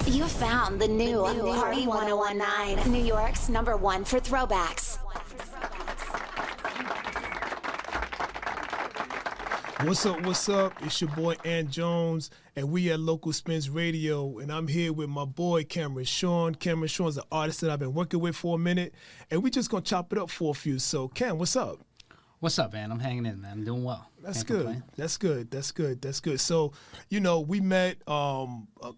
You found the new Party 1019, New York's #1 for throwbacks. What's up, what's up? It's your boy Ant Jones, and we at Local Spins Radio, and I'm here with my boy Cameron Sean. Cameron Sean's an artist that I've been working with for a minute, and we just gonna chop it up for a few. So, Cam, what's up? What's up, man? I'm hanging in, man. I'm doing well. That's Can't good. complain. That's good. That's good. That's good. So, you know, we met a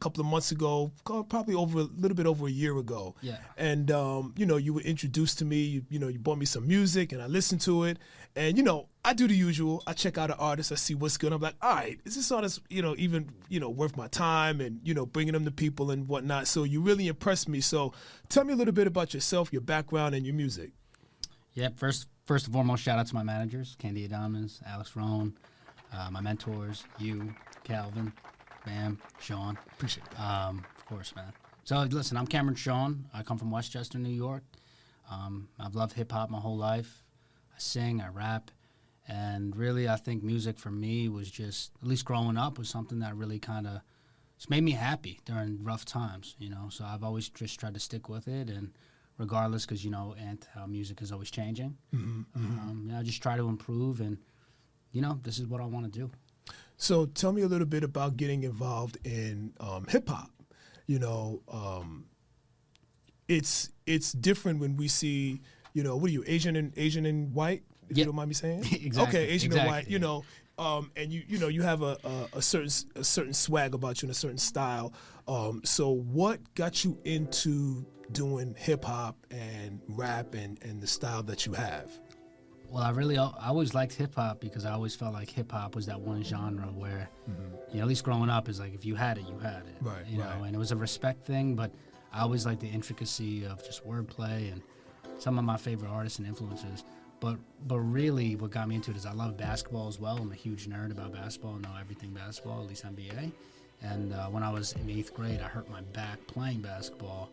couple of months ago, probably a little bit over a year ago. Yeah. And you know, you were introduced to me. You bought me some music, and I listened to it. And you know, I do the usual. I check out an artist. I see what's good. I'm like, all right, is this artist, even worth my time and bringing them to people and whatnot. So you really impressed me. So tell me a little bit about yourself, your background, and your music. Yeah, first and foremost, shout out to my managers, Candy Adamas, Alex Rohn, my mentors, you, Calvin, Bam, Sean. Appreciate that. Of course, man. So listen, I'm Cameron Sean. I come from Westchester, New York. I've loved hip-hop my whole life. I sing, I rap, and really I think music for me was just, at least growing up, was something that really kind of just made me happy during rough times, So I've always just tried to stick with it, and regardless, because and how music is always changing. I just try to improve, and this is what I want to do. So tell me a little bit about getting involved in hip hop. It's different when we see, what are you, Asian and white? If you don't mind me saying. Exactly. Okay, Asian exactly. and white. And you have a certain swag about you and a certain style. So what got you into doing hip hop and rap and the style that you have? Well, I always liked hip hop because I always felt like hip hop was that one genre where, at least growing up, is like if you had it, you had it. Right. And it was a respect thing, but I always liked the intricacy of just wordplay and some of my favorite artists and influences. But really, what got me into it is I love basketball as well. I'm a huge nerd about basketball. I know everything basketball, at least NBA. And when I was in 8th grade, I hurt my back playing basketball,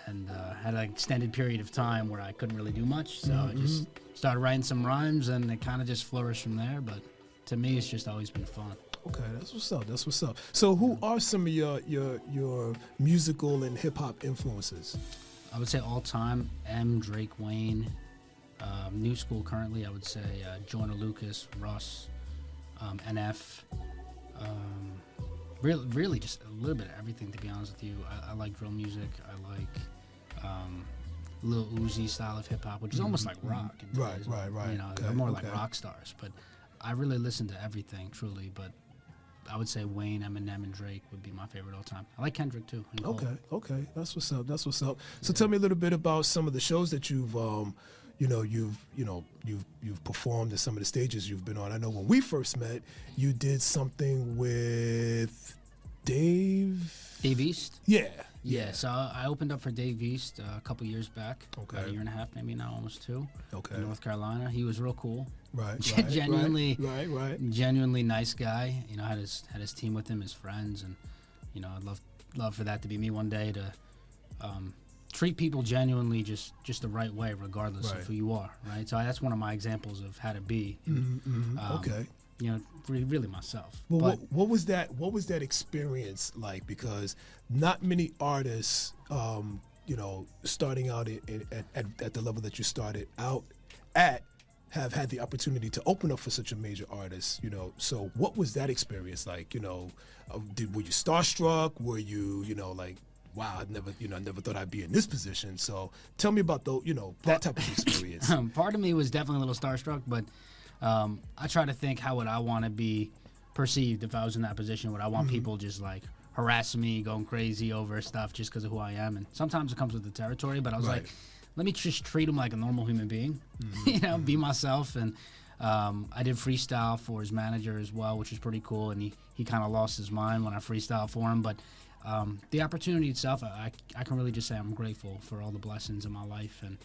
and had an extended period of time where I couldn't really do much. So I just started writing some rhymes, and it kind of just flourished from there. But to me, it's just always been fun. Okay, that's what's up. That's what's up. So who are some of your musical and hip hop influences? I would say all time, Drake, Wayne. New school currently, I would say Joyner Lucas, Russ, NF. Really just a little bit of everything, to be honest with you. I like drill music. I like Lil Uzi style of hip hop, which is almost like rock. Right. They're more like rock stars. But I really listen to everything, truly. But I would say Wayne, Eminem, and Drake would be my favorite all time. I like Kendrick too. Okay, that's what's up. So tell me a little bit about some of the shows that you've performed at some of the stages you've been on. I know when we first met, you did something with Dave East. Yeah. So I opened up for Dave East a couple years back. Okay. About a year and a half, maybe now, almost 2. Okay. In North Carolina, he was real cool. Right. Genuinely, Right. genuinely nice guy. Had his team with him, his friends, and I'd love for that to be me one day to treat people genuinely just the right way, regardless of who you are. Right. So that's one of my examples of how to be. Okay. Really myself. Well, what was that experience like? Because not many artists, starting out at the level that you started out at, have had the opportunity to open up for such a major artist. So what was that experience like? Were you starstruck? Were you, like, wow, I never thought I'd be in this position. So tell me about that type of experience. Part of me was definitely a little starstruck, but I try to think, how would I want to be perceived if I was in that position? Would I want people just like harassing me, going crazy over stuff just because of who I am? And sometimes it comes with the territory, but I was like, let me just treat him like a normal human being, be myself. And I did freestyle for his manager as well, which was pretty cool. And he kind of lost his mind when I freestyled for him. But the opportunity itself, I can really just say I'm grateful for all the blessings in my life. And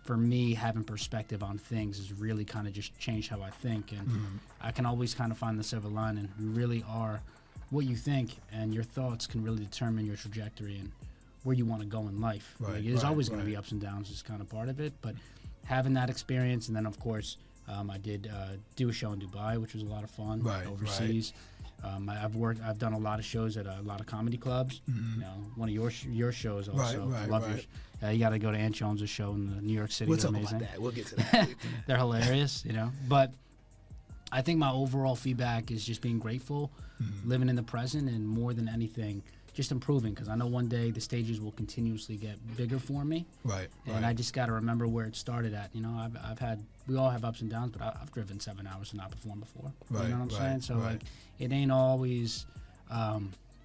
for me, having perspective on things has really kind of just changed how I think. And I can always kind of find the silver lining. You really are what you think, and your thoughts can really determine your trajectory and where you want to go in life. There's always going to be ups and downs, it's kind of part of it. But having that experience, and then, of course, I did do a show in Dubai, which was a lot of fun, overseas. I've done a lot of shows at a lot of comedy clubs. You know, one of your shows also. Right, Love right. you got to go to Aunt Jones' show in New York City. We'll They're talk amazing. about that. We'll get to that. They're hilarious, you know. But I think my overall feedback is just being grateful, living in the present, and more than anything, just improving. Because I know one day the stages will continuously get bigger for me. Right. And I just got to remember where it started at. You know, we all have ups and downs, but I've driven 7 hours to not perform before. Right, You know what I'm saying? So, right. like, it ain't always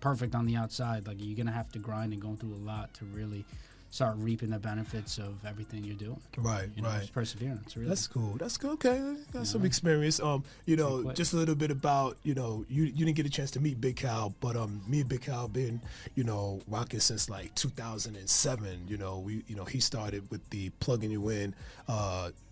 perfect on the outside. Like, you're going to have to grind and go through a lot to really start reaping the benefits of everything you're doing. Right, You know, right. it's perseverance, really. That's cool. That's good. Okay, got some experience. You know, quick. just a little bit about, you know, you didn't get a chance to meet Big Cal, but me and Big Cal been, you know, rocking since like 2007. You know, he started with the Plugging You In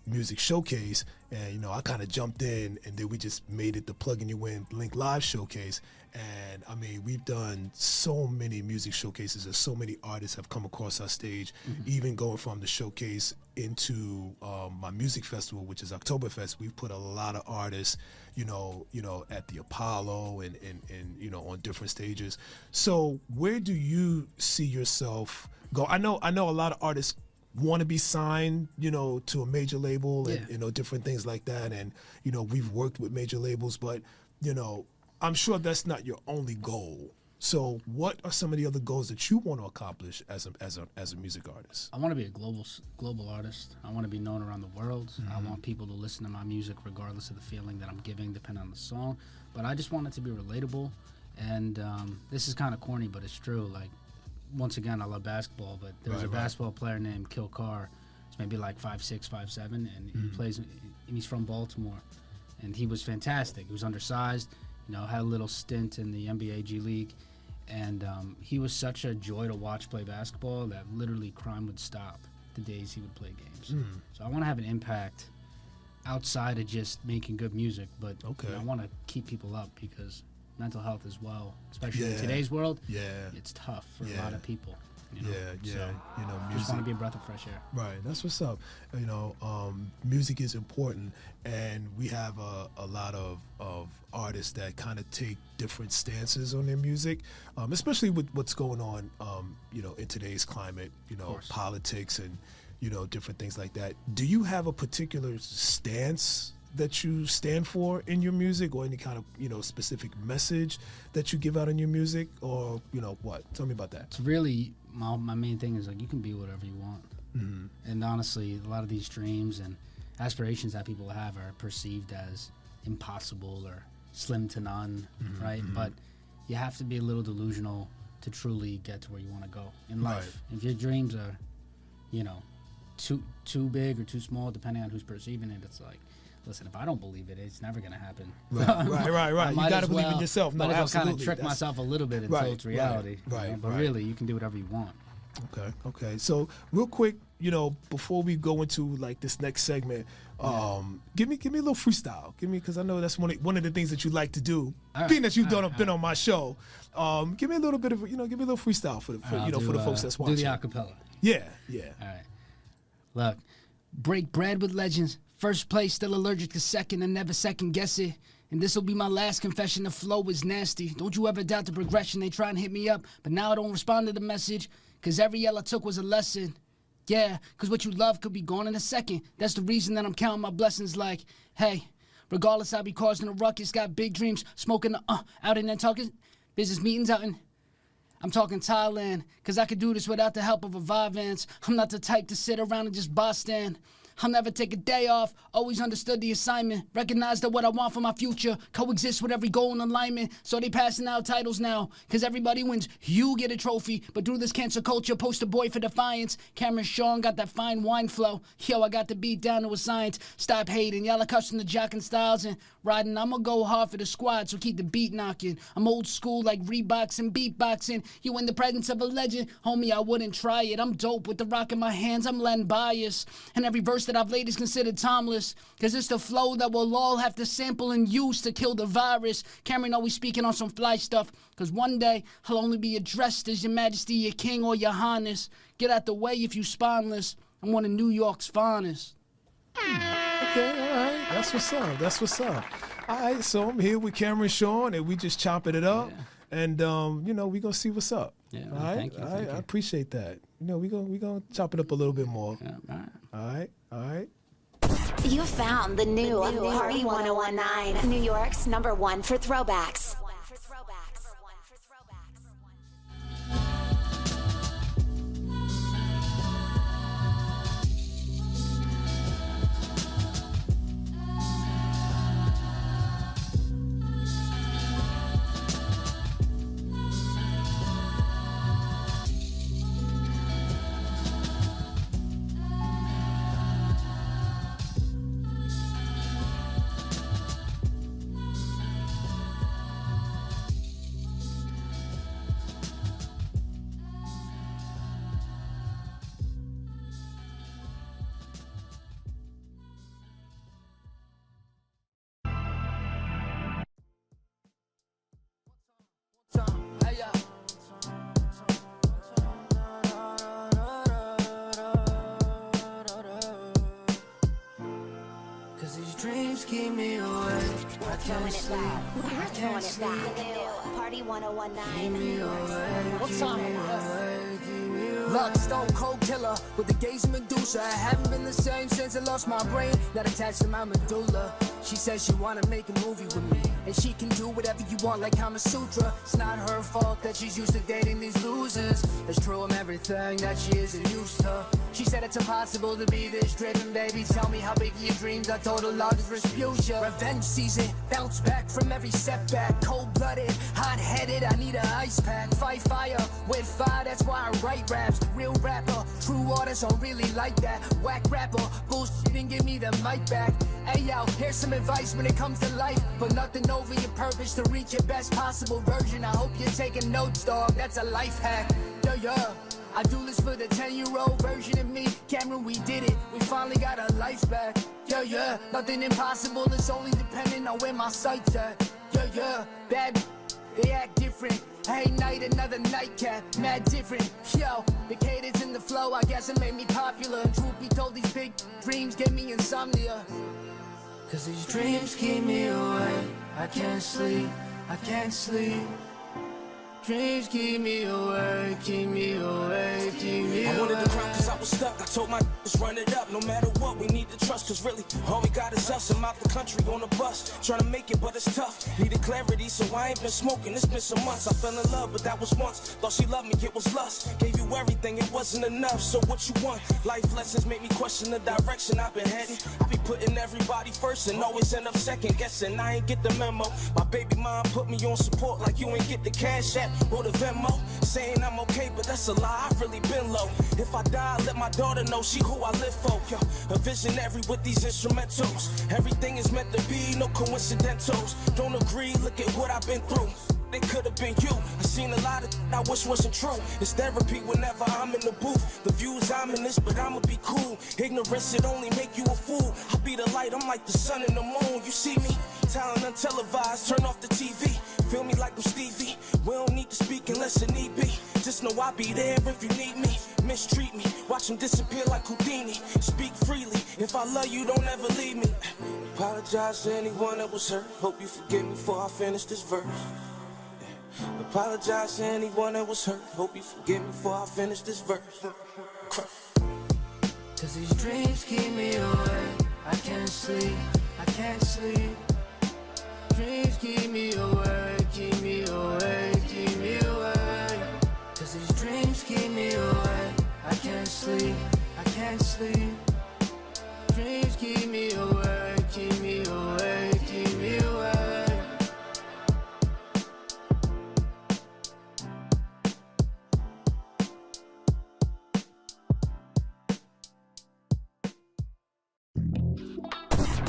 music showcase, and you know, I kind of jumped in, and then we just made it the Plugging You In Link Live showcase. And I mean, we've done so many music showcases, and so many artists have come across our stage, even going from the showcase into my music festival, which is Oktoberfest. We've put a lot of artists, you know, at the Apollo and you know, on different stages. So where do you see yourself go? I know a lot of artists want to be signed, you know, to a major label and, you know, different things like that. And, you know, we've worked with major labels, but, you know, I'm sure that's not your only goal. So what are some of the other goals that you want to accomplish as a music artist? I want to be a global artist. I want to be known around the world. I want people to listen to my music regardless of the feeling that I'm giving, depending on the song. But I just want it to be relatable. And this is kind of corny, but it's true. Like, once again, I love basketball, but there's a basketball player named Kil Carr. He's maybe like 5'6", 5'7", and he plays. He's from Baltimore, and he was fantastic. He was undersized. You know, had a little stint in the NBA G League, and he was such a joy to watch play basketball that literally crime would stop the days he would play games. So I want to have an impact outside of just making good music, but you know, I want to keep people up because mental health as well, especially in today's world, it's tough for a lot of people. You know? So you know, I just music. want to be a breath of fresh air. Right, that's what's up. You know, music is important, and we have a lot of artists that kind of take different stances on their music, especially with what's going on, you know, in today's climate, you know, politics and, you know, different things like that. Do you have a particular stance that you stand for in your music, or any kind of, you know, specific message that you give out in your music, or, you know, what? Tell me about that. It's really, my main thing is, like, you can be whatever you want. And honestly, a lot of these dreams and aspirations that people have are perceived as impossible or slim to none, right? But you have to be a little delusional to truly get to where you want to go in life. If your dreams are, you know, too big or too small, depending on who's perceiving it, it's like, listen, if I don't believe it, it's never going to happen. Right. You got to believe in yourself. No, But if absolutely. I kind of trick myself a little bit until it's reality. Right. You know? But really, you can do whatever you want. Okay. So real quick, you know, before we go into like this next segment, give me a little freestyle. Because I know that's one of the things that you like to do. Being that you've been on my show, give me a little bit of, you know, give me a little freestyle for the folks that's watching. Do the acapella. Yeah. All right. Look, break bread with legends. First place, still allergic to second, and never second guess it. And this'll be my last confession, the flow is nasty. Don't you ever doubt the progression, they try and hit me up, but now I don't respond to the message, cause every L I took was a lesson. Yeah, cause what you love could be gone in a second. That's the reason that I'm counting my blessings like, hey, regardless I be causing a ruckus, got big dreams, smoking out in there talking, business meetings out in, I'm talking Thailand, cause I could do this without the help of a Vyvanse. I'm not the type to sit around and just boss stand. I'll never take a day off, always understood the assignment. Recognize that what I want for my future coexists with every goal in alignment. So they passing out titles now, cause everybody wins, you get a trophy. But through this cancer culture, poster boy for defiance. Cameron Sean got that fine wine flow. Yo, I got the beat down to a science. Stop hating, y'all accustomed to jocking styles and riding. I'ma go hard for the squad, so keep the beat knocking. I'm old school like Reeboks and beatboxing. You in the presence of a legend, homie, I wouldn't try it. I'm dope with the rock in my hands, I'm letting bias. And every verse that I've laid is considered timeless, cause it's the flow that we'll all have to sample and use to kill the virus. Cameron always speaking on some fly stuff, cause one day I'll only be addressed as your majesty, your king, or your highness. Get out the way if you spineless. I'm one of New York's finest. Okay, all right. That's what's up. All right, so I'm here with Cameron Sean, and we just chopping it up, and you know, we gonna see what's up. Yeah, all right, thank you, all thank right, you. I appreciate that. You know, we gonna chop it up a little bit more. Yeah, all right. All right, all right. You found the new Party 1019, New York's #1 for throwbacks. Keep me awake. I can't sleep. We're throwing it back. The new Party 1019. What's up? Luck, stone cold killer with the gaze of Medusa. I haven't been the same since I lost my brain. Not attached to my medulla. She says she wanna make a movie with me, and she can do whatever you want like Kama Sutra. It's not her fault that she's used to dating these losers. It's true, I'm everything that she isn't used to. She said it's impossible to be this driven, baby. Tell me how big are your dreams? I told her largest Respucia. Revenge season, bounce back from every setback. Cold-blooded, hot-headed, I need an ice pack. Fight fire with fire, that's why I write raps. Real rapper, true artists don't really like that. Whack rapper, bullshit and give me the mic back. Hey yo, here's some advice when it comes to life. But nothing over your purpose to reach your best possible version. I hope you're taking notes, dog, that's a life hack. Yeah. I do this for the 10-year-old version of me. Cameron, we did it, we finally got our life back. Yeah, nothing impossible, it's only depending on where my sight's at. Yeah, bad, they act different. Hey, night, another nightcap, mad different. Yo, the cadence and the flow, I guess it made me popular. And truth be told, these big dreams gave me insomnia. Cause these dreams keep me awake. I can't sleep. I can't sleep. Dreams keep me awake, keep me awake, keep me awake. I wanted to cry cause I was stuck. I told my just run it up. No matter what, we need to trust. Cause really, all we got is us. I'm out the country on a bus. Trying to make it, but it's tough. Needed clarity, so I ain't been smoking. It's been some months. I fell in love, but that was once. Thought she loved me, it was lust. Gave you everything, it wasn't enough. So what you want? Life lessons make me question the direction I've been heading. I be putting everybody first and always end up second guessing. I ain't get the memo. My baby mom put me on support like you ain't get the cash app or the Venmo. Saying I'm okay, but that's a lie, I've really been low. If I die, let my daughter know she who I live for. Yo, a visionary with these instrumentals. Everything is meant to be, no coincidentals. Don't agree, look at what I've been through. It could have been you. I seen a lot of I wish wasn't true. It's therapy whenever I'm in the booth. The view's ominous, but I'ma be cool. Ignorance, it only make you a fool. I be the light, I'm like the sun and the moon. You see me? Talent untelevised, turn off the TV. Feel me like I'm Stevie. We don't need to speak unless it need be. Just know I'll be there if you need me. Mistreat me, watch them disappear like Houdini. Speak freely, if I love you, don't ever leave me. Apologize to anyone that was hurt. Hope you forgive me before I finish this verse. Apologize to anyone that was hurt. Hope you forgive me before I finish this verse. Cause these dreams keep me awake. I can't sleep. I can't sleep. Dreams keep me awake. Keep me awake. Keep me awake. Cause these dreams keep me awake. I can't sleep. I can't sleep. Dreams keep me awake. Keep me awake. Keep me awake.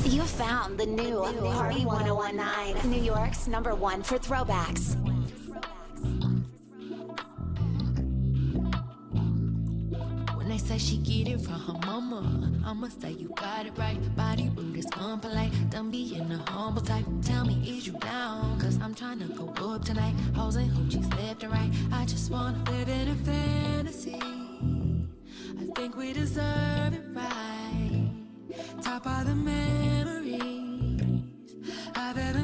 You found the new Party 1019, New York's #1 for throwbacks. When they say she get it from her mama, I'ma say you got it right. Body rude is unpolite, done being a humble type. Tell me, is you down? Cause I'm trying to go up tonight. Hoes and hoochies left and right. I just wanna live in a fantasy. I think we deserve it right. Top of the memories I've ever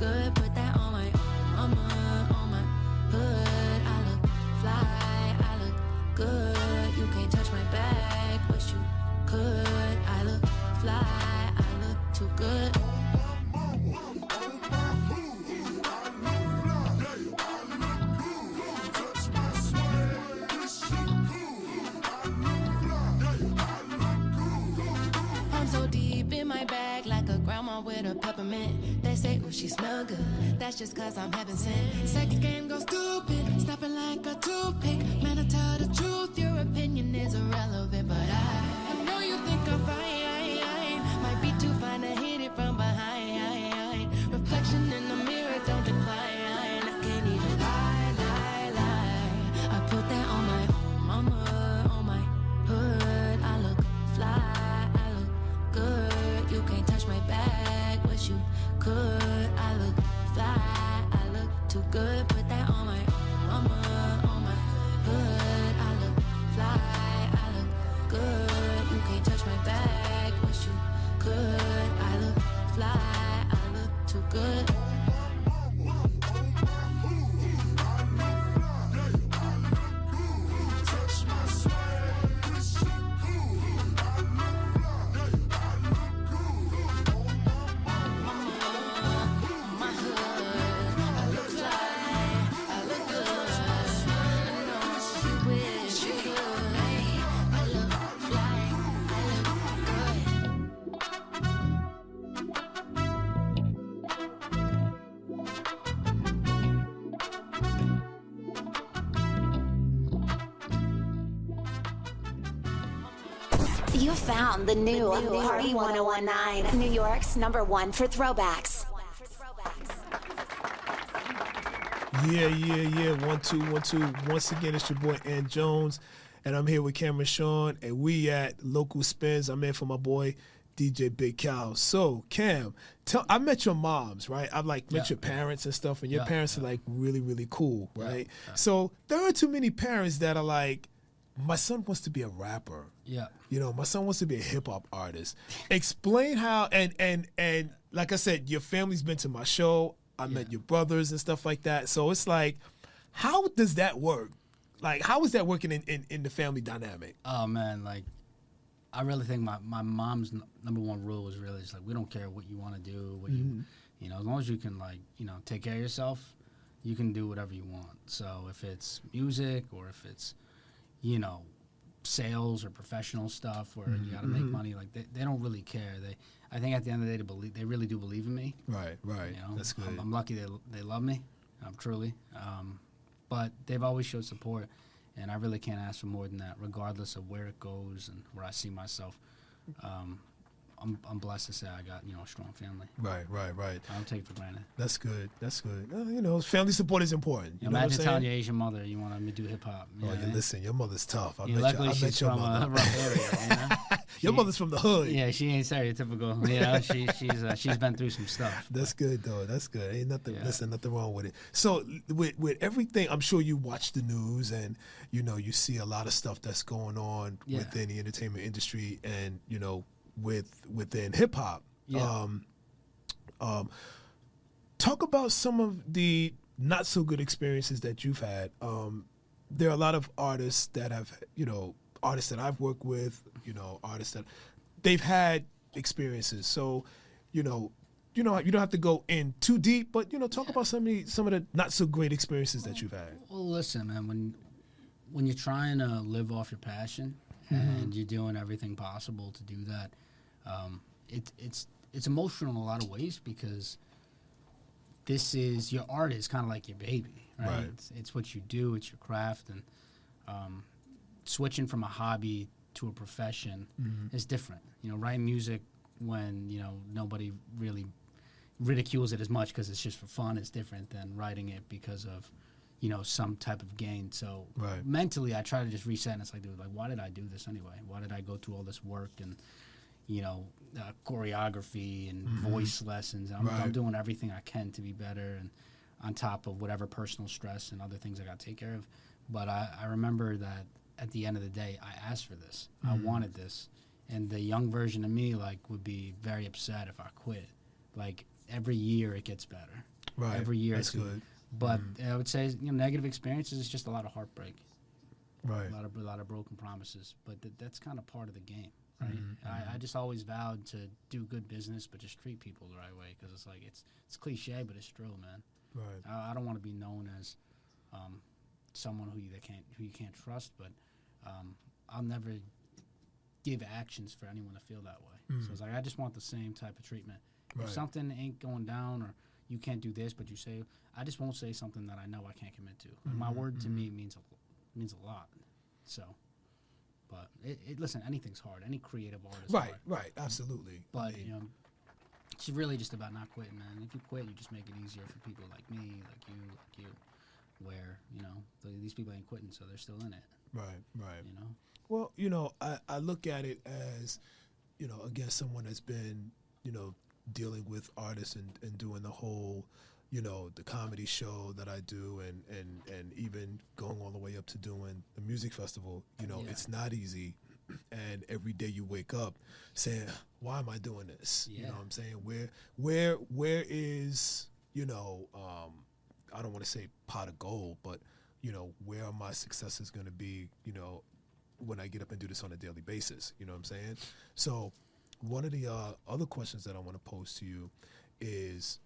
good. Put that on my mama, on my hood. I look fly, I look good. You can't touch my bag, wish you could. I look fly, I look too good. I'm so deep in my bag like a grandma with a peppermint. They say, oh, she smell good. That's just cause I'm heaven sent. Sex game goes stupid, snapping like a toothpick. Man, I tell the truth, your opinion is irrelevant. But I know you think I'm fine. Might be too fine to hit it from behind. Reflection in the mirror, don't decline. I can't even lie. I put that on my mama, on my hood. I look fly, I look good. You can't touch my bag, wish you could. I look fly, I look too good. Put that on my mama, on my hood. I look fly, I look good. You can't touch my bag, wish you could. I look fly, I look too good. You found the new Party 1019, New York's #1 for throwbacks. Yeah. 1 2 1 2. Once again, it's your boy Ann Jones, and I'm here with Cameron Sean, and we at Local Spins. I'm in for my boy DJ Big Cal. So Cam, I met your moms, right? I've met your parents and stuff, and your parents are like really, really cool, right? Yeah. So there are too many parents that are like, my son wants to be a rapper. Yeah. You know, my son wants to be a hip hop artist. Explain how, and like I said, your family's been to my show. I met your brothers and stuff like that. So it's like, how does that work? Like, how is that working in the family dynamic? Oh man, like I really think my mom's #1 rule is really just like, we don't care what you want to do, what you know, as long as you can take care of yourself, you can do whatever you want. So if it's music or if it's sales or professional stuff where you got to make money, like they don't really care. I think at the end of the day, they really do believe in me. Right. You know? That's good. I'm lucky they love me, truly. But they've always showed support, and I really can't ask for more than that, regardless of where it goes and where I see myself. I'm blessed to say I got a strong family. Right. I don't take it for granted. That's good. Family support is important. You know what I'm imagine saying? telling your Asian mother you want me to do hip hop. Listen, your mother's tough. I luckily met she's your from mother. a rough area. Your mother's from the hood. Yeah, she ain't stereotypical. She's been through some stuff. That's good though. That's good. Ain't nothing. Listen, nothing wrong with it. So with everything, I'm sure you watch the news and you see a lot of stuff that's going on within the entertainment industry and within hip hop. Yeah. Talk about some of the not so good experiences that you've had. There are a lot of artists that have, artists that I've worked with, artists that they've had experiences. So, you don't have to go in too deep, but talk about some of the not so great experiences that you've had. Well, listen, man, when you're trying to live off your passion and you're doing everything possible to do that, it's emotional in a lot of ways because this is your art is kind of like your baby, right? It's what you do, it's your craft, and switching from a hobby to a profession is different. Writing music when nobody really ridicules it as much because it's just for fun is different than writing it because of some type of gain. So mentally, I try to just reset, and it's like, dude, why did I do this anyway? Why did I go through all this work and choreography and voice lessons? I'm doing everything I can to be better, and on top of whatever personal stress and other things I got to take care of. But I remember that at the end of the day, I asked for this. I wanted this. And the young version of me would be very upset if I quit. Every year it gets better. Right. every year. That's good. But I would say, negative experiences is just a lot of heartbreak, Right. a lot of broken promises. But that's kind of part of the game, right? Mm-hmm. I just always vowed to do good business, but just treat people the right way, because it's like it's cliche, but it's true, man. Right. I don't want to be known as someone who you can't trust, but I'll never give actions for anyone to feel that way. So it's like I just want the same type of treatment. Right. If something ain't going down, or you can't do this, but you say, I just won't say something that I know I can't commit to. Like, my word to me means a lot. So, but listen, anything's hard. Any creative art is hard. Right. Absolutely. But it's really just about not quitting, man. If you quit, you just make it easier for people like me, like you, where these people ain't quitting, so they're still in it. Right. You know. Well, I look at it as, again, someone that's been, dealing with artists and doing the whole, the comedy show that I do, and even going all the way up to doing the music festival. It's not easy. And every day you wake up saying, why am I doing this? Yeah. You know what I'm saying? Where is, I don't want to say pot of gold, but, where are my successes going to be, when I get up and do this on a daily basis? You know what I'm saying? So one of the other questions that I want to pose to you is,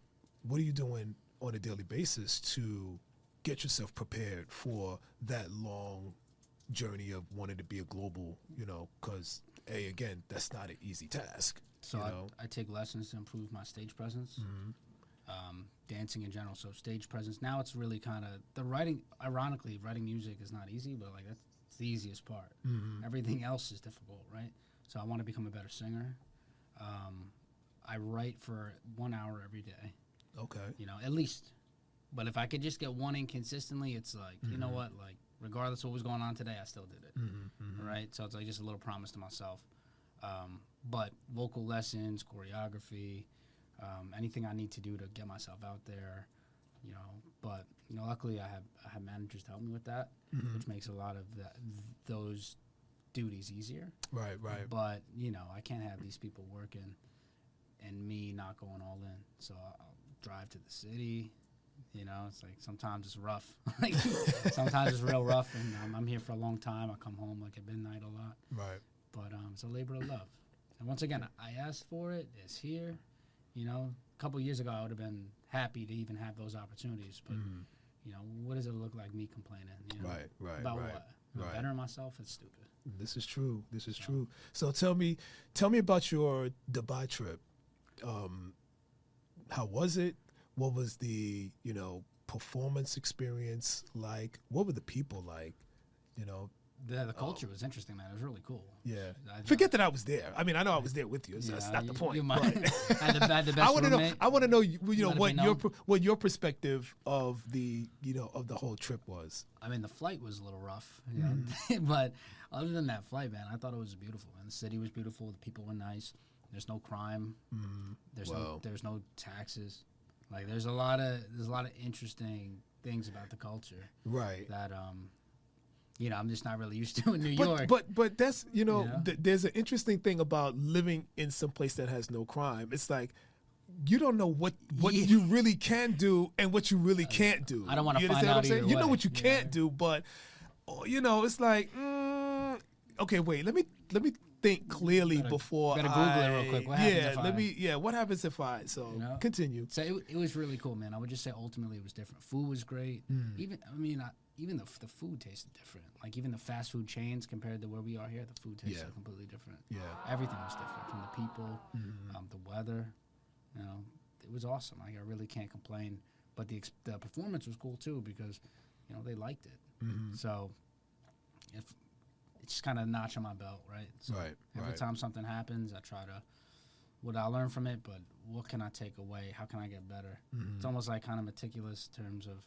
what are you doing on a daily basis to get yourself prepared for that long journey of wanting to be a global, because, again, that's not an easy task. So I take lessons to improve my stage presence, dancing in general. So stage presence. Now it's really kind of the writing. Ironically, writing music is not easy, but that's the easiest part. Everything else is difficult, right? So I want to become a better singer. I write for 1 hour every day. Okay. At least. But if I could just get one in consistently, it's like, you know what, like, regardless of what was going on today, I still did it, right? So it's like just a little promise to myself. But vocal lessons, choreography, anything I need to do to get myself out there, But luckily I have managers to help me with that, which makes a lot of those duties easier. Right. But I can't have these people working and me not going all in. So I'll drive to the city. It's like sometimes it's rough. Like sometimes it's real rough, and I'm here for a long time. I come home like at midnight a lot. Right. But it's a labor of love. And once again, I asked for it. It's here. A couple years ago, I would have been happy to even have those opportunities. But what does it look like me complaining? Right. About what? Right. Bettering myself? It's stupid. This is true. True. So tell me about your Dubai trip. How was it? What was the, performance experience like? What were the people like? The culture was interesting, man. It was really cool. Yeah. Forget that I was there. I mean, I know I was there with you. So that's not the point. You might had the best I want to know. roommate. I want to know. Let What your perspective of the of the whole trip was. I mean, the flight was a little rough, but other than that flight, man, I thought it was beautiful. Man, the city was beautiful. The people were nice. There's no crime. There's no taxes. Like there's a lot of interesting things about the culture. Right. That I'm just not really used to in New York. But that's there's an interesting thing about living in some place that has no crime. It's like you don't know what you really can do and what you really can't do. I don't want to You find understand out what I'm saying? either You know way. what you can't do, but it's like okay, wait, let me think clearly before gotta Google it real quick. What happens if what happens if I continue. So it was really cool, man. I would just say ultimately it was different. Food was great. Even the food tasted different. Like even the fast food chains compared to where we are here, the food tasted completely different. Yeah. Everything was different, from the people, the weather. It was awesome. Like I really can't complain. But the performance was cool too because they liked it. So it's just kind of a notch on my belt, right? So every time something happens, I try to, what I learn from it, but what can I take away? How can I get better? It's almost like kind of meticulous in terms of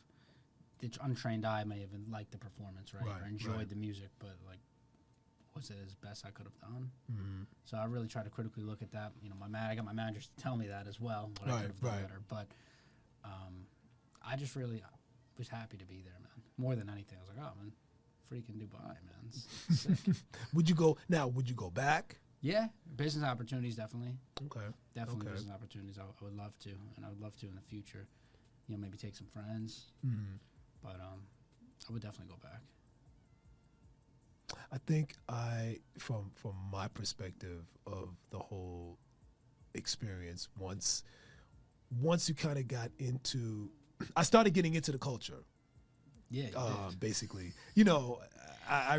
the untrained eye may have liked the performance, right? Or enjoyed the music, but like, was it as best I could have done? So I really try to critically look at that. I got my managers to tell me that as well, what I could have done better. But I just really was happy to be there, man. More than anything, I was like, oh, man. Freaking Dubai, man. It's sick. Would you go back? Yeah, business opportunities, definitely. Okay. Definitely business opportunities. I would love to, and I would love to in the future. maybe take some friends. But I would definitely go back. I think from my perspective of the whole experience, once you kind of got into, I started getting into the culture. Yeah, basically, I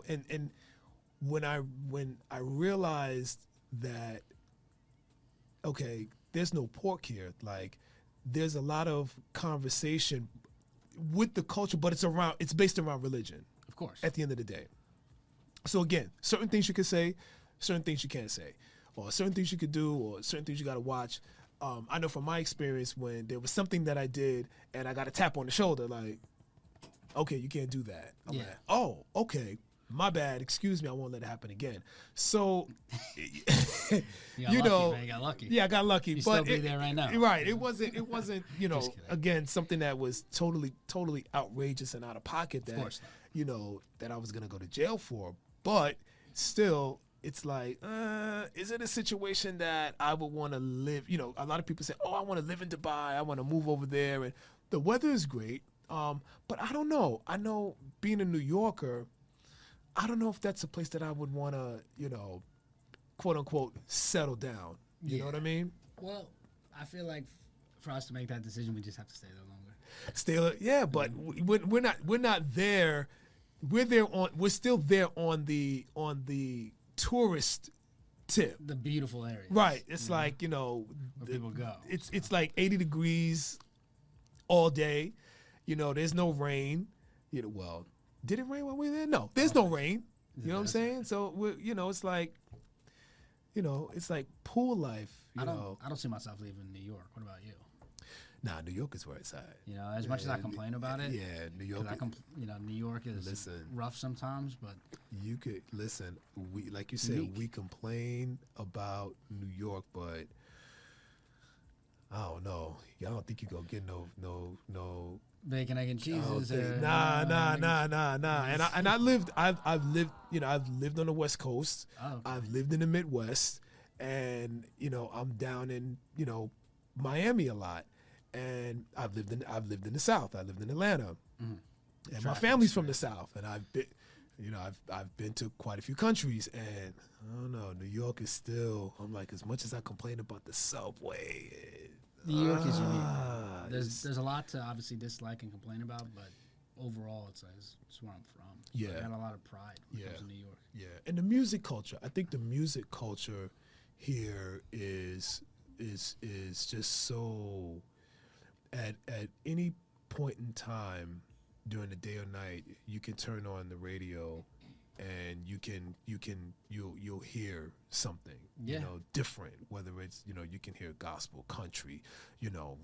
and when I realized that, okay, there's no pork here. Like, there's a lot of conversation with the culture, but it's based around religion. Of course. At the end of the day. So again, certain things you can say, certain things you can't say, or certain things you could do, or certain things you got to watch. I know from my experience, when there was something that I did and I got a tap on the shoulder, like, okay, you can't do that. I'm like, oh, okay, my bad. Excuse me, I won't let it happen again. So, you got lucky. Yeah, I got lucky. You but still be there right now. Right. It wasn't. Again, something that was totally outrageous and out of pocket. That, of course not. That I was gonna go to jail for. But still, it's like, is it a situation that I would want to live? A lot of people say, oh, I want to live in Dubai. I want to move over there, and the weather is great. But I don't know. I know, being a New Yorker, I don't know if that's a place that I would want to, quote unquote, settle down. You know what I mean? Well, I feel like for us to make that decision, we just have to stay there longer. But we're not there. We're still there on the tourist tip. The beautiful area. Right. It's like, where people go. It's like 80 degrees all day. There's no rain. Well, did it rain while we were there? No, there's no rain. You know what I'm saying? So it's like, it's like pool life. I don't see myself leaving New York. What about you? Nah, New York is where it's at. As much as I complain about it. Yeah, New York. New York is rough sometimes, but you could listen. We, like you said, we complain about New York, but I don't know. I don't think you gonna get no bacon, egg, and cheeses. Nah. And I've lived on the West Coast. Oh, okay. I've lived in the Midwest, and I'm down in Miami a lot, and I've lived in the South. I lived in Atlanta, and my family's from the South, and I've been to quite a few countries, and I don't know. New York is still. I'm like, as much as I complain about the subway. New York is unique. There's a lot to obviously dislike and complain about, but overall, it's where I'm from. So Yeah, I got a lot of pride when it comes to New York. Yeah, and the music culture. I think the music culture here is just so. At any point in time during the day or night, you can turn on the radio, and you'll hear something different, whether it's you can hear gospel, country,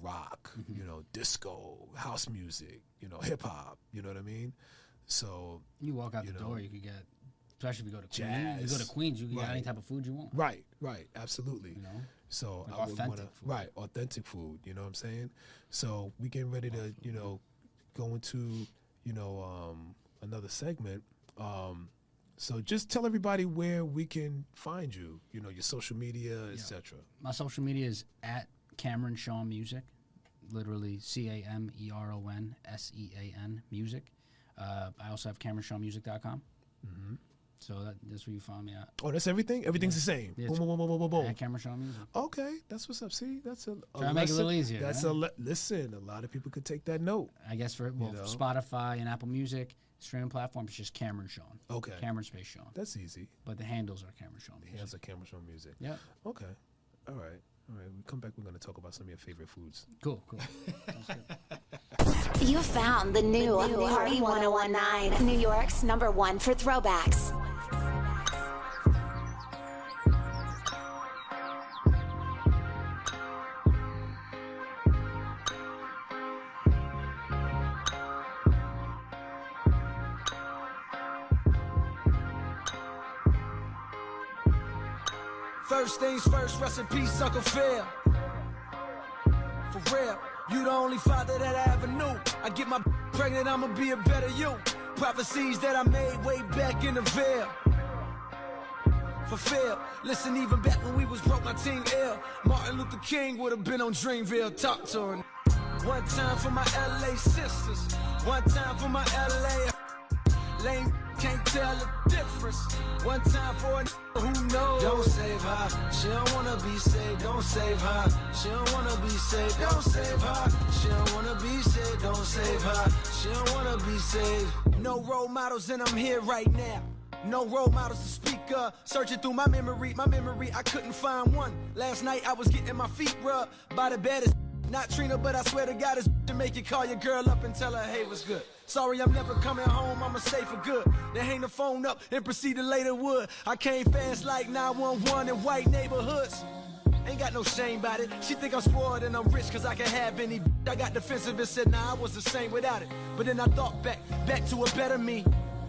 rock, disco, house music, hip hop, you know what I mean? So you walk out the door, you could get, especially if you go to jazz. Queens, you go to Queens, you can get any type of food you want. Right, absolutely. So like I would want food. Authentic food, you know what I'm saying? So we getting ready to, go into, another segment. So just tell everybody where we can find you, your social media, etc. My social media is at Cameron Sean Music, literally CameronSean Music. I also have CameronSeanMusic.com. Mm-hmm. So that's where you find me at. Oh, that's everything? Everything's the same? Yeah, boom. At Cameron Sean Music. Okay, that's what's up. See, that's a Try to make it a little easier. That's listen, a lot of people could take that note. I guess for Spotify and Apple Music, streaming platforms, it's just Cameron Sean. Okay. Cameron space Sean. That's easy. But the handles are Cameron Sean Music. The handles are Cameron Sean Music. Yeah. Okay. All right. We come back, we're going to talk about some of your favorite foods. Cool. Sounds good. You found the new Party 1019, New York's #1 for throwbacks. First things first, rest in peace, Uncle Phil. For real, you the only father that I ever knew. I get my pregnant, I'ma be a better you. Prophecies that I made way back in the veil. Fulfill. Listen, even back when we was broke, my team ill. Martin Luther King would have been on Dreamville. Talk to her. One time for my LA sisters. One time for my LA. Lame can't tell the difference. One time for a who knows. Don't save her. She don't wanna be saved. Don't save her. She don't wanna be saved. Don't save her. She don't wanna be saved. Don't save her. She don't wanna be saved. No role models and I'm here right now. No role models to speak of. Searching through my memory, I couldn't find one. Last night I was getting my feet rubbed by the baddest. Not Trina, but I swear to God it's to make you call your girl up and tell her, hey, what's good? Sorry, I'm never coming home, I'ma stay for good. Then hang the phone up and proceed to lay the wood. I came fast like 911 in white neighborhoods. Ain't got no shame about it. She think I'm spoiled and I'm rich cause I can have any. I got defensive and said, nah, I was the same without it. But then I thought back to a better me.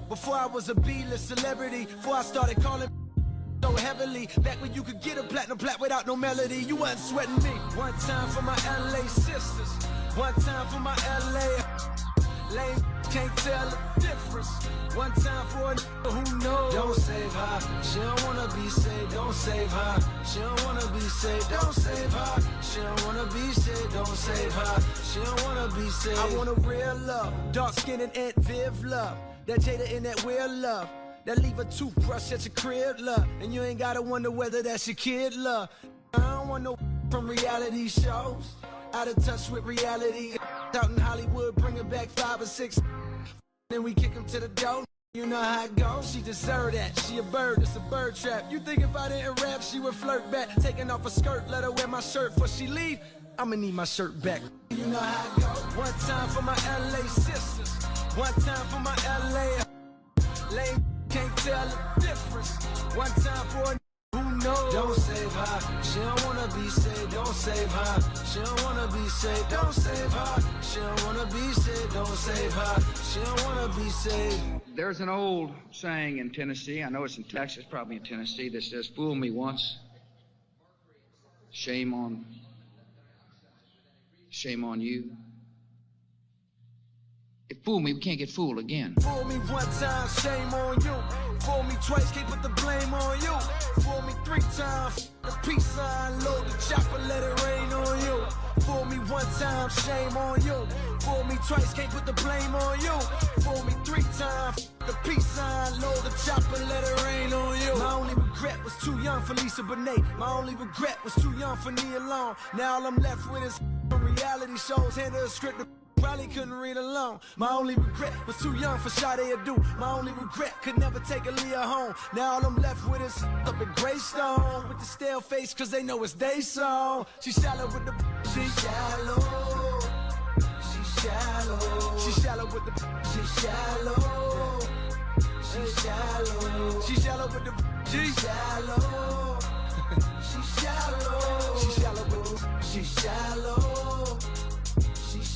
Before I was a B-list celebrity, before I started calling so heavily, back when you could get a platinum plat without no melody, you wasn't sweating me. One time for my LA sisters, one time for my LA. Lame can't tell the difference. One time for a who knows. Don't save her. She don't wanna be saved. Don't save her. She don't wanna be saved. Don't save her. She don't wanna be saved. Don't save her. She don't wanna be saved. I want a real love, dark skin and Aunt Viv love. That Jada and that Will love. That leave a toothbrush at your crib, love. And you ain't gotta wonder whether that's your kid, love. I don't want no from reality shows. Out of touch with reality. Out in Hollywood, bringing back 5 or 6. Then we kick him to the door. You know how it goes. She deserve that. She a bird, it's a bird trap. You think if I didn't rap, she would flirt back. Taking off her skirt, let her wear my shirt before she leave. I'ma need my shirt back. You know how it goes. One time for my LA sisters. One time for my LA. Lame can't tell the difference. One time for a who knows. Don't save her. She don't wanna be saved. Don't save her. She don't wanna be saved. Don't save her. She don't wanna be saved. Don't save her. She don't wanna be saved. There's an old saying in Tennessee, I know it's in Texas, probably in Tennessee, that says, fool me once, shame on you. If fool me, we can't get fooled again. Fool me one time, shame on you. Fool me twice, can't put the blame on you. Fool me 3 times, the peace sign, load the chopper, let it rain on you. Fool me one time, shame on you. Fool me twice, can't put the blame on you. Fool me 3 times, the peace sign, load the chopper, let it rain on you. My only regret was too young for Lisa Bonet. My only regret was too young for Nia Long. Now all I'm left with is reality shows, handle a script. Probably couldn't read alone. My only regret was too young for Sade Adu. My only regret could never take Aaliyah home. Now all I'm left with is up at Greystone with the stale face, cause they know it's they song. She shallow with the she shallow. She shallow. She shallow with the she shallow. She shallow. She shallow with the she shallow. She shallow. She shallow with the she shallow.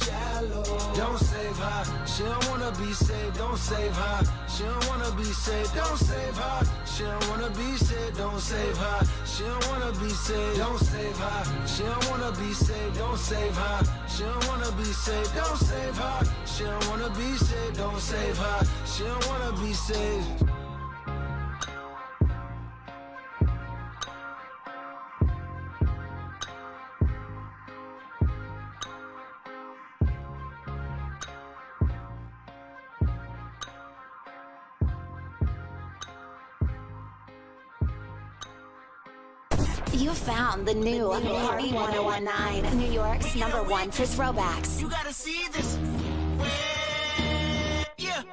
Shallow. Don't save her. She don't wanna be saved. Don't save her. She don't wanna be saved. Don't save her. She don't wanna be saved. Don't save her. She don't wanna be saved. Don't save her. She don't wanna be saved. Don't save her. She don't wanna be saved. Don't save her. She don't wanna be saved. Don't save her. She don't wanna be saved. You found the new Party 1019, New York's #1 for throwbacks. You gotta see this. Yeah.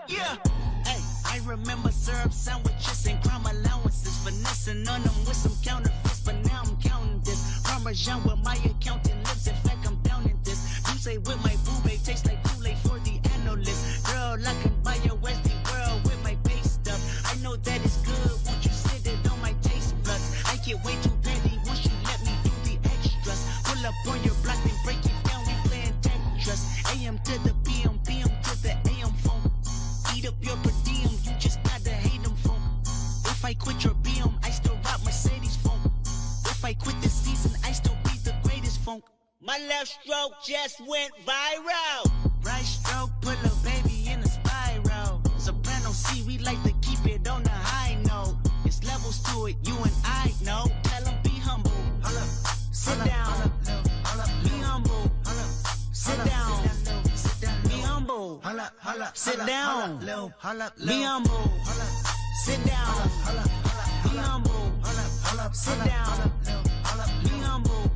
Hey, I remember syrup sandwiches and crime allowances, finessing on them with some counterfeits, but now I'm counting this. Parmesan with my accountant lips, in fact I'm down in this. You say with my boo babe, tastes like Kool-Aid for the analyst. Girl, I can buy your Westie world with my base stuff. I know that it's good, won't you sit it on my taste buds? I get way too petty once you let me do the extras. Pull up on your block and break it down, we playing Tetris. AM to the PM, PM to the AM phone. Eat up your per diem, you just gotta hate them phone. If I quit your BM, I still rock Mercedes phone. If I quit this season, I still be the greatest funk. My left stroke just went viral. Right stroke, put a baby in a spiral. Soprano C, we like to keep it on the high note. It's levels to it, you and I know. Tell them be humble. Sit down. Be humble. Sit down. sit down. Be humble. Sit down. Be humble. Sit down. Be humble.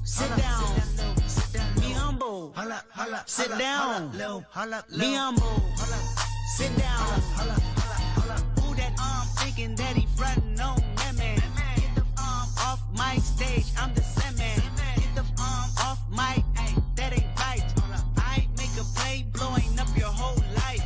Sit down. Be humble. Sit down. Be humble. Sit down. Who that thinking that he frontin' on that man? Get the off my stage, I'm the same man. Get the off my, that ain't right. I make a play blowing up your whole life.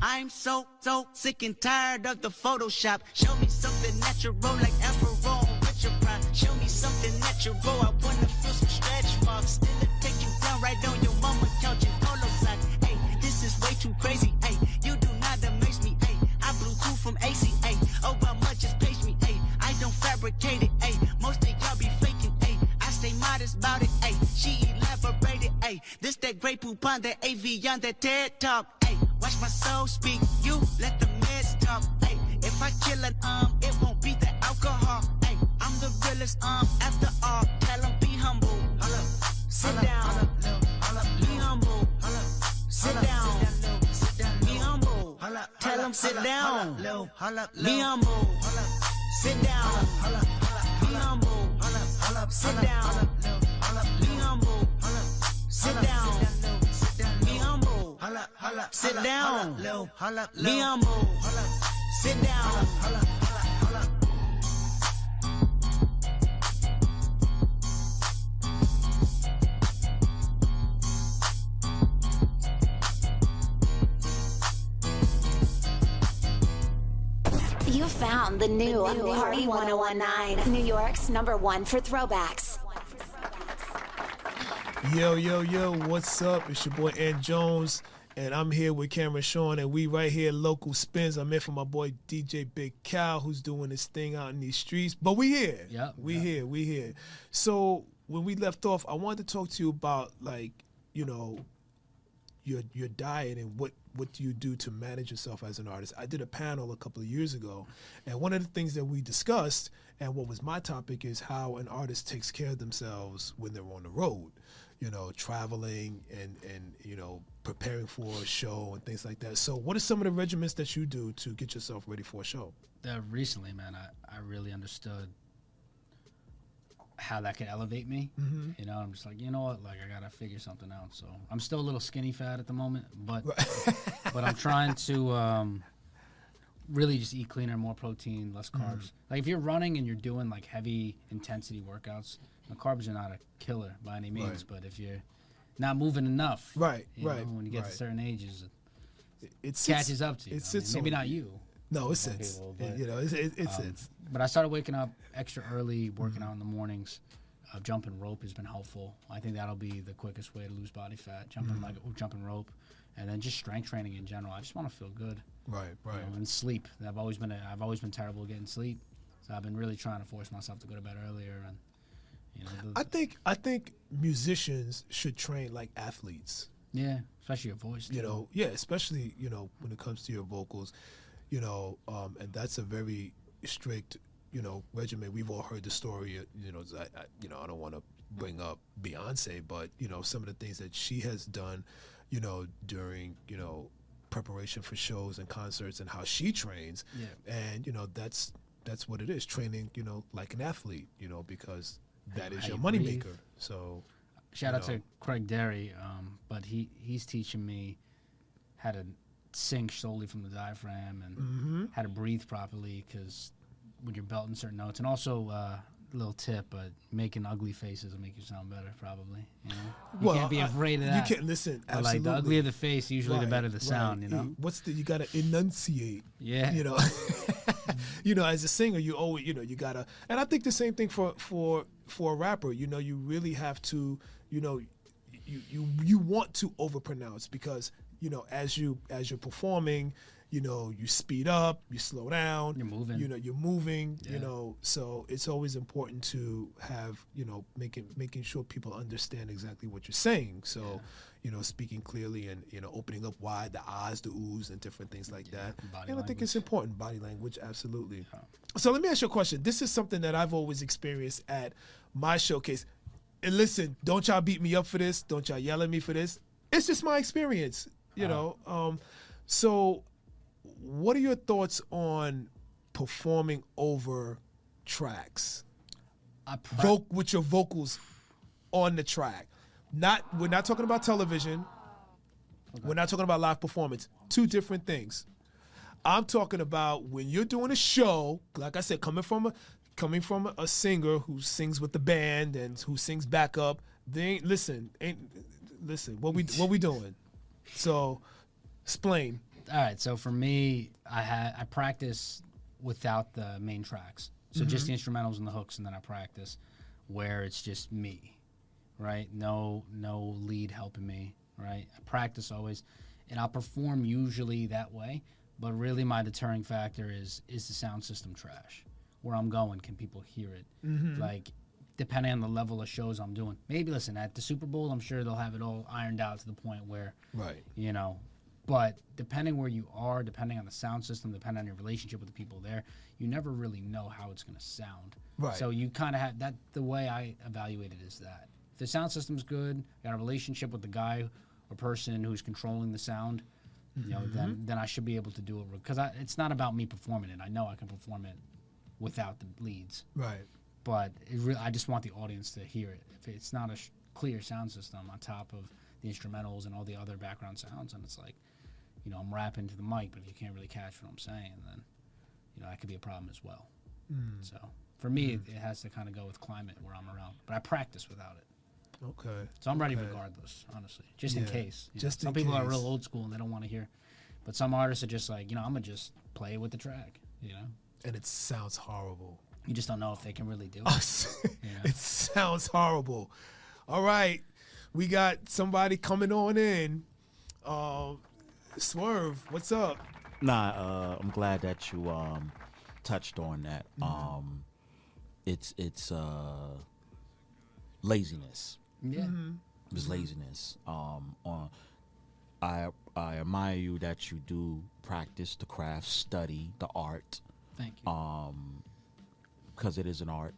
I'm so sick and tired of the Photoshop. Show me something natural like Afro with your pride. Show me something natural, I wanna feel some stretch marks. Still take you down right on your mama couch in polo socks. Hey, this is way too crazy. Hey, you do not amaze me. Hey, I blew cool from AC. Hey, oh, how much just page me. Hey, I don't fabricate it. Hey, most of y'all be faking. Hey, I stay modest about it. Hey, she elaborated. Hey, this that great poop on that AV on that TED Talk. Hey, watch my soul speak. You let the meds talk. Hey, if I kill an it won't be the alcohol. Hey, I'm the realest after all. Tell 'em be humble. Sit down. Be humble. Sit down. Be humble. Tell 'em sit down. Be humble. Sit down. Be humble. Sit down. Be humble. Sit down. Be humble. Sit down. Be humble. Sit down. You found the new Party 1019, New York's #1 for throwbacks. Yo, what's up? It's your boy Ant Jones, and I'm here with Cameron Sean, and we right here, Local Spins. I'm in for my boy DJ Big Cal, who's doing his thing out in these streets. But we here. Yeah. We here. So when we left off, I wanted to talk to you about, like, you know, your diet and what do you do to manage yourself as an artist. I did a panel a couple of years ago, and one of the things that we discussed, and what was my topic, is how an artist takes care of themselves when they're on the road, you know, traveling and you know, preparing for a show and things like that. So what are some of the regimens that you do to get yourself ready for a show? Recently, man, I really understood how that could elevate me. You know, I'm just like, you know what, like, I gotta figure something out. So I'm still a little skinny fat at the moment, but but I'm trying to really just eat cleaner, more protein, less carbs. Like, if you're running and you're doing like heavy intensity workouts, the carbs are not a killer by any means. But if you're not moving enough, you know, when you get to certain ages, it catches up to you. Maybe not you. No, it sits. You know, it sits. But I started waking up extra early, working out in the mornings. Jumping rope has been helpful. I think that'll be the quickest way to lose body fat. Jumping rope, and then just strength training in general. I just want to feel good. Right. You know, and sleep. I've always been terrible at getting sleep, so I've been really trying to force myself to go to bed earlier. And you know, I think musicians should train like athletes. Yeah, especially your voice. You know, especially, you know, when it comes to your vocals. You know, and that's a very strict, you know, regimen. We've all heard the story. You know, I don't want to bring up Beyonce, but you know, some of the things that she has done, you know, during, you know, preparation for shows and concerts, and how she trains. Yeah. And you know, that's what it is, training. You know, like an athlete. You know, because that is your moneymaker. So, shout out to Craig Derry, but he's teaching me how to sing solely from the diaphragm and how to breathe properly, because when you're belting certain notes, and also little tip, making ugly faces will make you sound better, probably. You know, you can't be afraid of that. You can't listen. But absolutely. like, the uglier the face, usually the better the sound. You know, you gotta enunciate. Yeah. You know, you know, as a singer, you always, you know, you gotta, and I think the same thing for a rapper. You know, you really have to, you know, you want to overpronounce, because you know, as you're performing, you know, you speed up, you slow down. You're moving. You know, you're moving. Yeah. You know, so it's always important to have, you know, making sure people understand exactly what you're saying. So, you know, speaking clearly and, you know, opening up wide, the ahs, the oohs, and different things like that. And I think it's important. Body language, absolutely. Yeah. So let me ask you a question. This is something that I've always experienced at my showcase. And listen, don't y'all beat me up for this. Don't y'all yell at me for this. It's just my experience. You know, so what are your thoughts on performing over tracks? With your vocals on the track. We're not talking about television. Okay. We're not talking about live performance. Two different things. I'm talking about when you're doing a show, like I said, coming from a singer who sings with the band and who sings backup. Listen. What we doing? So, explain. All right. So for me, I practice without the main tracks. So just the instrumentals and the hooks, and then I practice where it's just me, right? No lead helping me, right? I practice always, and I'll perform usually that way. But really, my deterring factor is the sound system trash? Where I'm going, can people hear it? Like, depending on the level of shows I'm doing. Maybe, listen, at the Super Bowl, I'm sure they'll have it all ironed out to the point where, you know, but depending where you are, depending on the sound system, depending on your relationship with the people there, you never really know how it's going to sound. Right. So you kind of have that. The way I evaluate it is that if the sound system's good, got a relationship with the guy or person who's controlling the sound, you know, then I should be able to do it, because it's not about me performing it. I know I can perform it without the leads. Right. But I just want the audience to hear it. If it's not a clear sound system on top of the instrumentals and all the other background sounds, and it's like, you know, I'm rapping to the mic, but if you can't really catch what I'm saying, then, you know, that could be a problem as well. So for me, it has to kind of go with climate where I'm around. But I practice without it. Okay. So I'm ready regardless, honestly, just in case. Some people are real old school and they don't want to hear. But some artists are just like, you know, I'm going to just play with the track, you know. And it sounds horrible. You just don't know if they can really do it. You know? It sounds horrible. All right. We got somebody coming on in. Swerve, what's up? Nah, I'm glad that you touched on that. It's laziness. Yeah. It's laziness. I admire you that you do practice the craft, study the art. Thank you. Because it is an art.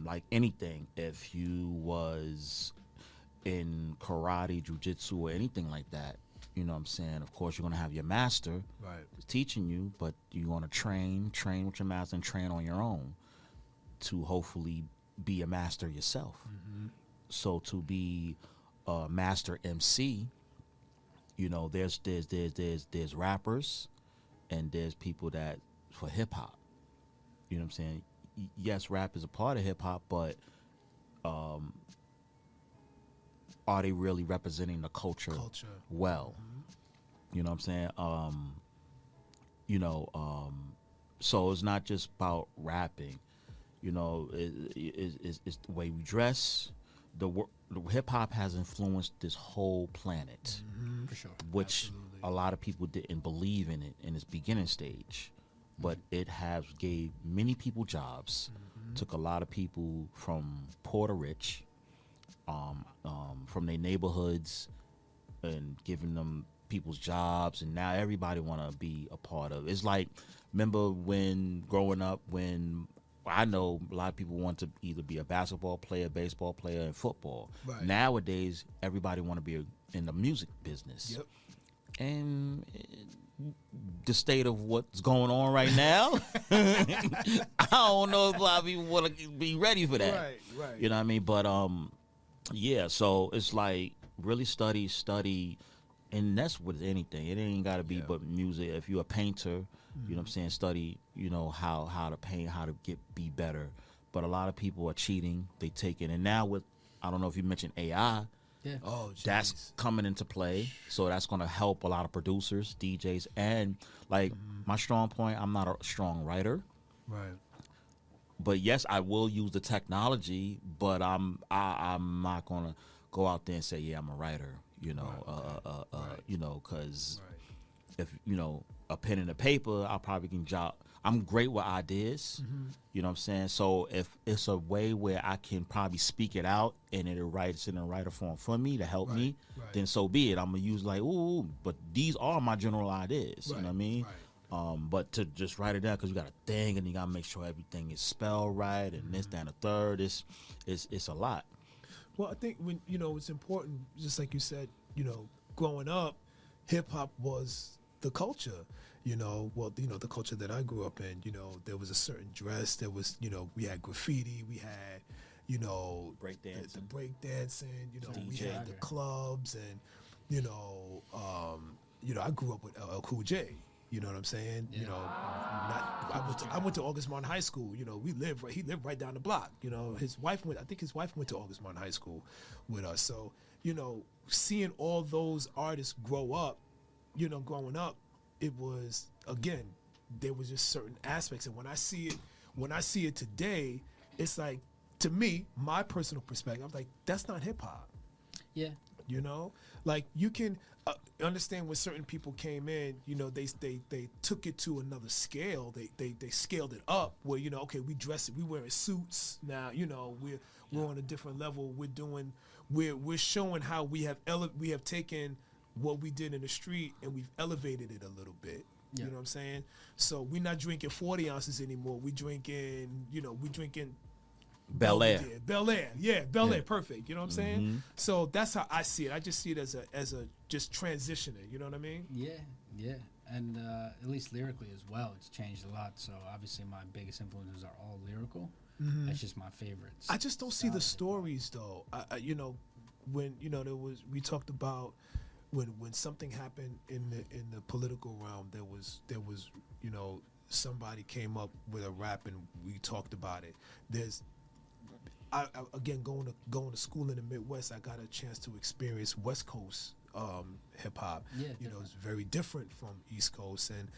Like anything, if you was in karate, jiu-jitsu, or anything like that, you know what I'm saying, of course you're going to have your master teaching you, but you're going to train with your master and train on your own to hopefully be a master yourself. So to be a master MC, you know, there's rappers and there's people that for hip hop. You know what I'm saying? Yes, rap is a part of hip hop, but are they really representing the culture well? You know what I'm saying? So it's not just about rapping. You know, it's the way we dress. The hip hop has influenced this whole planet, for sure. Which a lot of people didn't believe in it in its beginning stage, but it has gave many people jobs. Took a lot of people from poor to rich, from their neighborhoods, and giving them people's jobs, and now everybody want to be a part of it. It's like, remember when growing up, when I know a lot of people want to either be a basketball player, baseball player, and football. Right. Nowadays, everybody want to be in the music business. Yep. And the state of what's going on right now, I don't know if a lot of people want to be ready for that. Right. You know what I mean? But yeah. So it's like really study, and that's with anything. It ain't got to be but music. If you're a painter, you know what I'm saying, study, you know, how to paint, how to be better. But a lot of people are cheating. They take it. And now with, I don't know if you mentioned AI. Yeah. Oh, geez. That's coming into play. So that's going to help a lot of producers, DJs. And like my strong point, I'm not a strong writer. Right. But yes, I will use the technology, but I'm not going to go out there and say, yeah, I'm a writer, you know, you know, because if, you know, a pen and a paper, I probably can jot. I'm great with ideas, you know what I'm saying? So if it's a way where I can probably speak it out and it writes in a writer form for me to help me, then so be it. I'm going to use like, ooh, but these are my general ideas, you know what I mean? But to just write it down, because you got to think and you got to make sure everything is spelled right and this, that, and the third, it's a lot. Well, I think when, you know, it's important, just like you said, growing up, hip hop was the culture. The culture that I grew up in. There was a certain dress. There was, we had graffiti. We had, Breakdancing. the break dancing. We DJ. had the clubs, and I grew up with LL Cool J. You know what I'm saying? I went to August Martin High School. He lived right down the block. His wife went to August Martin High School with us. So, seeing all those artists grow up, growing up, it was, again, there was just certain aspects. And when I see it today, it's like, to me, my personal perspective, I'm like, that's not hip hop. Yeah. Like, you can understand when certain people came in, they took it to another scale. They scaled it up where, okay, we wearing suits now, we're on a different level. We're showing how we have taken what we did in the street and we've elevated it a little bit. You know what I'm saying? So we're not drinking 40 ounces anymore. We drinking Bel Air. Bel Air, perfect. You know what I'm saying? So that's how I see it. I just see it as a just transitioning. You know what I mean? Yeah. And at least lyrically as well, it's changed a lot. So obviously my biggest influences are all lyrical. That's just my favorites. I just don't see the stories though. When we talked about when something happened in the political realm, there was somebody came up with a rap and we talked about it. Again, going to school in the Midwest, I got a chance to experience West Coast hip hop. It's very different from East Coast, and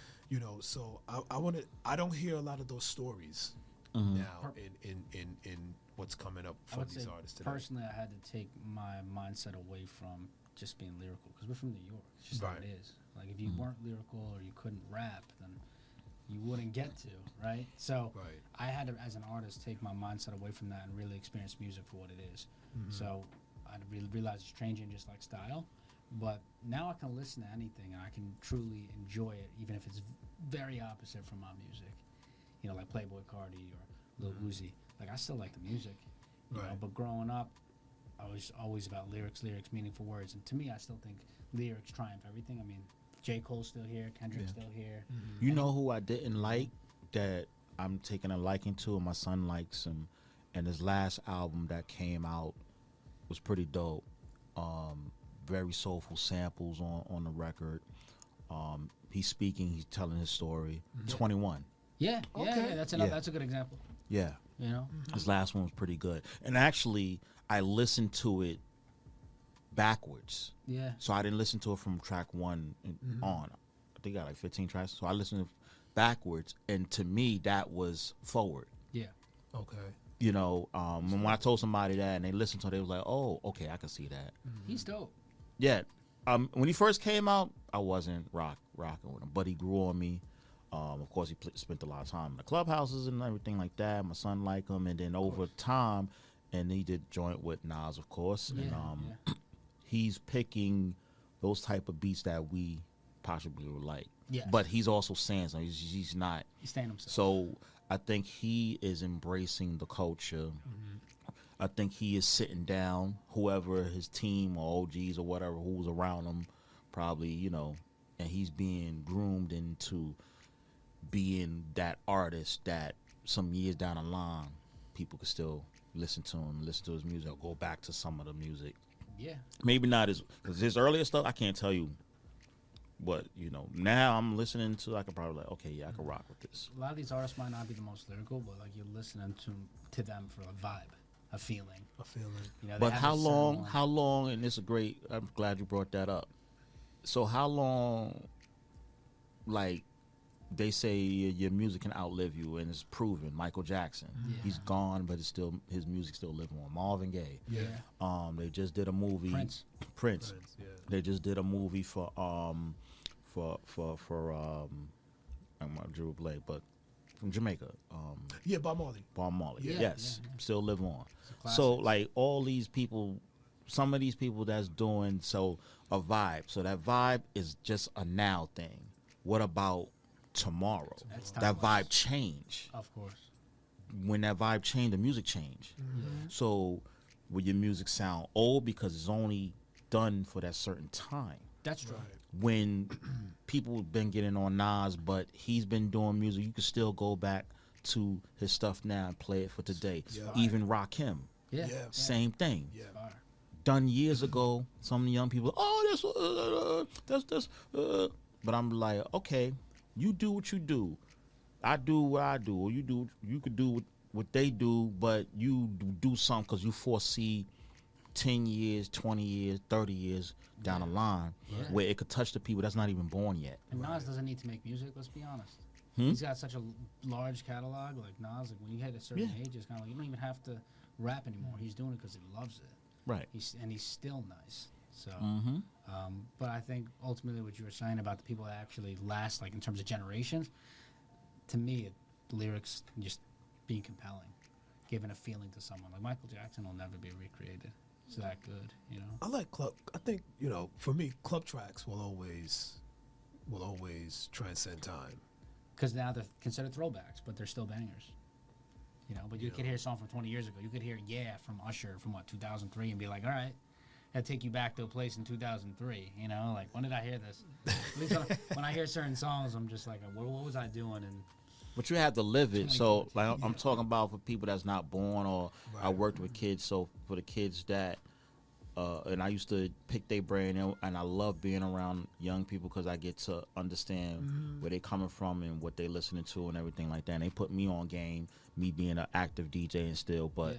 so I don't hear a lot of those stories now in what's coming up for these artists today. Personally, I had to take my mindset away from just being lyrical because we're from New York. It's just how it is. Like, if you weren't lyrical or you couldn't rap, then you wouldn't get to, right? So I had to, as an artist, take my mindset away from that and really experience music for what it is. So I realized it's changing just like style. But now I can listen to anything and I can truly enjoy it, even if it's very opposite from my music. Like Playboy Cardi or Lil Uzi. Like, I still like the music, you know, but growing up, I was always about lyrics, meaningful words. And to me, I still think lyrics triumph everything. I mean, J. Cole's still here, Kendrick's still here. You know who I didn't like that I'm taking a liking to, and my son likes him, and his last album that came out was pretty dope. Very soulful samples on the record. He's speaking, he's telling his story. 21. Yeah, that's a good example. Yeah. His last one was pretty good. And actually, I listened to it backwards. Yeah. So I didn't listen to it from track 1 on. I think I got like 15 tracks. So I listened backwards, and to me, that was forward. Yeah. Okay. When I told somebody that and they listened to it, they was like, oh, okay, I can see that. He's dope. Yeah. When he first came out, I wasn't rocking with him, but he grew on me. Of course, he spent a lot of time in the clubhouses and everything like that. My son liked him, and then over time, and he did joint with Nas, of course. And he's picking those type of beats that we possibly would like. Yes. But he's also saying something. He's not. He's staying himself. So I think he is embracing the culture. I think he is sitting down, whoever his team or OGs or whatever who's around him, probably, and he's being groomed into being that artist that some years down the line people could still listen to him, listen to his music, or go back to some of the music. Yeah. Maybe not because his earlier stuff, I can't tell you. But, now I'm listening to, I could probably like, okay, yeah, I can rock with this. A lot of these artists might not be the most lyrical, but like you're listening to them for a vibe, a feeling. But how long, and this is great, I'm glad you brought that up. So how long, like, they say your music can outlive you, and it's proven. Michael Jackson, he's gone, but his music still lives on. Marvin Gaye, they just did a movie. Prince. They just did a movie for I'm Drew Blake, but from Jamaica. Bob Marley. Yes, still live on. So like all these people, some of these people that's doing a vibe. So that vibe is just a now thing. What about tomorrow? That vibe change. Of course. When that vibe change, the music change. So will your music sound old because it's only done for that certain time. That's true. When people have been getting on Nas, but he's been doing music, you can still go back to his stuff now and play it for today. Yeah. Even Rakim, Yeah. same thing. Yeah. Done years ago. Some young people, that's. But I'm like, okay, you do what you do, I do what I do, or you could do what they do, but you do something because you foresee 10 years, 20 years, 30 years down the line where it could touch the people that's not even born yet. And Nas doesn't need to make music, let's be honest. He's got such a large catalog, like Nas, like when you hit a certain age, it's kind of like you don't even have to rap anymore. He's doing it because he loves it. Right. He's still nice. So, but I think ultimately what you were saying about the people that actually last, like in terms of generations, to me, the lyrics just being compelling, giving a feeling to someone. Like Michael Jackson will never be recreated. It's that good, you know. I like club. I think, you know, for me, club tracks will always transcend time. Because now they're considered throwbacks, but they're still bangers. You know, but you could hear a song from 20 years ago. You could hear Yeah from Usher from 2003 and be like, all right, that'll take you back to a place in 2003. You know, like, when did I hear this? At least when I hear certain songs, I'm just like, what was I doing? And But you have to live it. So, like, I'm talking about for people that's not born, or I worked with kids. So for the kids that, and I used to pick their brain, and I love being around young people because I get to understand where they're coming from and what they're listening to and everything like that. And they put me on game, me being an active DJ and still. But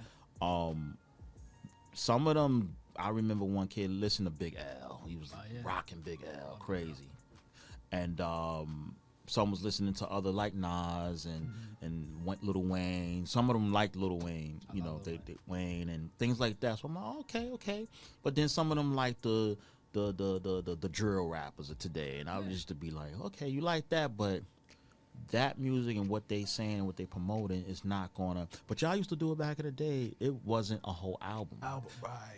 some of them, I remember one kid listened to Big L. He was rocking Big L, crazy. And some was listening to other like Nas and Lil Wayne. Some of them liked Lil Wayne, you know, they Wayne and things like that. So I'm like, okay. But then some of them like the drill rappers of today, and I was just to be like, okay, you like that, but that music and what they saying and what they promoting is not gonna. But y'all used to do it back in the day. It wasn't a whole album.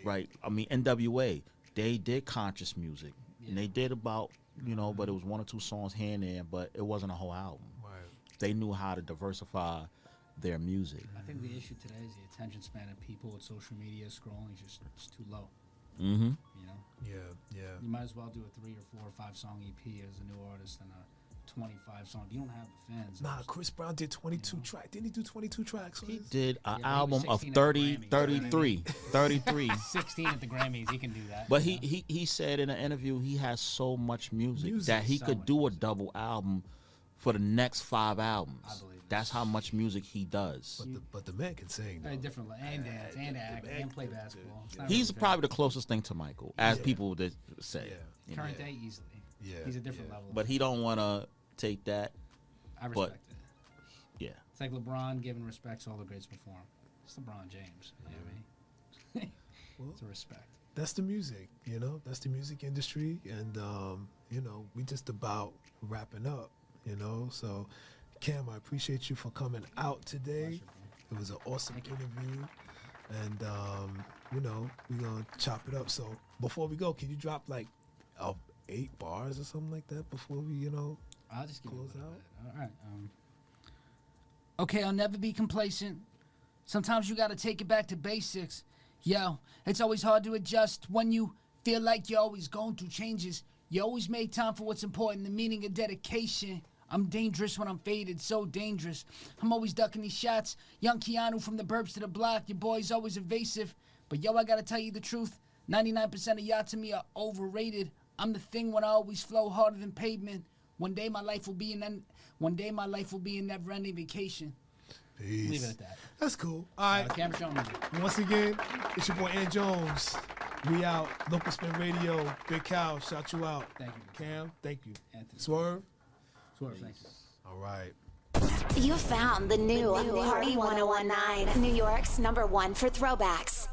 Right. I mean, NWA, they did conscious music, and they did about. You know, but it was one or two songs here and there, but it wasn't a whole album. Right. They knew how to diversify their music. I think the issue today is the attention span of people with social media scrolling is just too low. Mm-hmm. You know? Yeah. You might as well do a 3 or 4 or 5 song EP as a new artist than a 25 song. You don't have the fans. Nah, Chris Brown did 22 tracks. Didn't he do 22 tracks? He did an but album he of was 16 at 33. 16 at the Grammys, he can do that. But he said in an interview he has so much music that he could do a double album for the next 5 albums. I believe That's how much music he does. But the man can sing. Very different, and dance, and act, and play basketball. He's probably the closest thing to Michael, as people that say. Yeah. Current day, easily. Yeah. He's a different level. But he don't want to take that. I respect it. Yeah. It's like LeBron giving respect to all the greats before him. It's LeBron James. You know what I mean? It's a respect. That's the music, you know. That's the music industry, and you know, we just about wrapping up, you know. So, Cam, I appreciate you for coming out today. It was an awesome interview, and you know, we're gonna chop it up. So, before we go, can you drop like 8 bars or something like that before we, you know, I'll just give close you out? All right. Okay, I'll never be complacent. Sometimes you gotta take it back to basics. Yo, it's always hard to adjust when you feel like you're always going through changes. You always make time for what's important, the meaning of dedication. I'm dangerous when I'm faded, so dangerous. I'm always ducking these shots. Young Keanu from the burbs to the block. Your boy's always evasive. But yo, I gotta tell you the truth. 99% of y'all to me are overrated. I'm the thing when I always flow harder than pavement. One day my life will be a never-ending vacation. Peace. Leave it at that. That's cool. All right. Camera show music. Once again, it's your boy Ant Jones. We out. Local Spin Radio. Big Cow, shout you out. Thank you. Cam, thank you. Anthony. Swerve. Thank you. All right. You found the new Party 1019, New York's #1 for throwbacks.